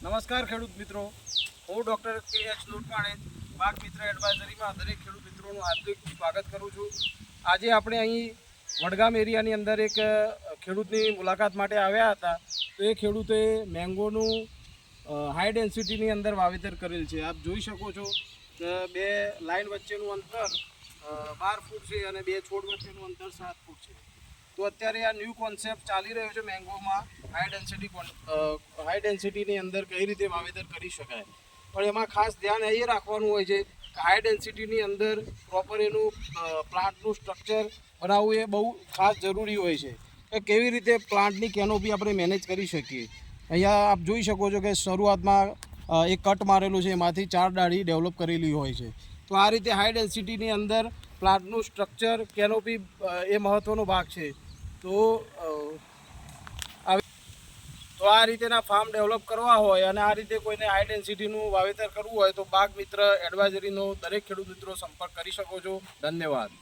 નમસ્કાર ખેડૂત મિત્રો, હું ડૉક્ટર કે.એચ. લોટવાણી બાગ મિત્ર એડવાઇઝરીમાં દરેક ખેડૂત મિત્રોનું હાર્દિક સ્વાગત કરું છું. આજે આપણે અહીં વડગામ એરિયાની અંદર એક ખેડૂતની મુલાકાત માટે આવ્યા હતા. તો એ ખેડૂતે મેંગોનું હાઈ ડેન્સિટીની અંદર વાવેતર કરેલ છે. આપ જોઈ શકો છો કે બે લાઇન વચ્ચેનું અંતર 12 ફૂટ છે અને બે છોડ વચ્ચેનું અંતર 7 ફૂટ છે. તો અત્યારે આ ન્યૂ કોન્સેપ્ટ ચાલી રહ્યો છે મેંગોમાં હાઈ ડેન્સિટીની અંદર કઈ રીતે વાવેતર કરી શકાય. પણ એમાં ખાસ ધ્યાન એ રાખવાનું હોય છે કે હાઈ ડેન્સિટીની અંદર પ્રોપર એનું પ્લાન્ટનું સ્ટ્રક્ચર બનાવવું એ બહુ ખાસ જરૂરી હોય છે કે કેવી રીતે પ્લાન્ટની કેનોપી આપણે મેનેજ કરી શકીએ. અહીંયા આપ જોઈ શકો છો કે શરૂઆતમાં એક કટ મારેલું છે, એમાંથી 4 ડાળી ડેવલપ કરેલી હોય છે. તો આ રીતે હાઈ ડેન્સિટીની અંદર પ્લાન્ટનું સ્ટ્રક્ચર કેનોપી એ મહત્ત્વનો ભાગ છે. તો આ રીતેના ફાર્મ ડેવલપ કરવા હોય અને આ રીતે કોઈને હાઈ ડેન્સિટીનું વાવેતર કરવું હોય તો બાગ મિત્ર એડવાઇઝરીનો દરેક ખેડૂત મિત્રો સંપર્ક કરી શકો છો. ધન્યવાદ.